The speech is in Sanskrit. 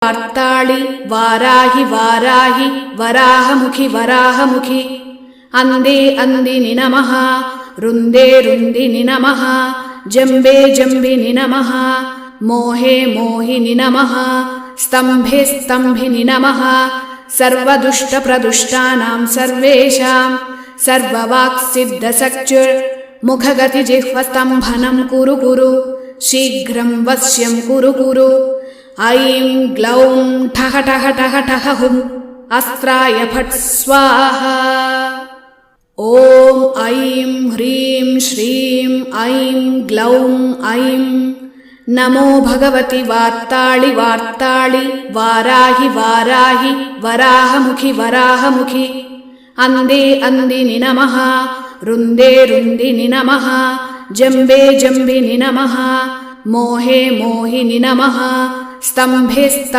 वार्ताळि वाराहि वाराहि वराहमुखि वराहमुखि अंदे अंदिनि नमः रुंदे रुंदिनि नमः जंबे जंबिनि नमः मोहे मोहिनि नमः स्तंभे स्तंभिनि नमः सर्वदुष्टप्रदुष्टानां सर्वेषां सर्ववाक्सिद्धसक्चुर्मुखगतिजिह्वस्तम्भनं कुरु कुरु शीघ्रं वश्यं कुरु कुरु ऐं ग्लौं ठः ठः ठः ठः हुं अस्त्राय फट् स्वाहा ॐ ऐं ह्रीं श्रीं ऐं ग्लौं ऐं नमो भगवति वार्ताळि वार्ताळि वाराहि वाराहि वराहमुखि वराहमुखि अंदे अंदिनि नमः रुंदे रुंदिनि नमः जंबे जंबिनि नमः मोहे मोहिनि नमः स्तंभे स्तंभिनि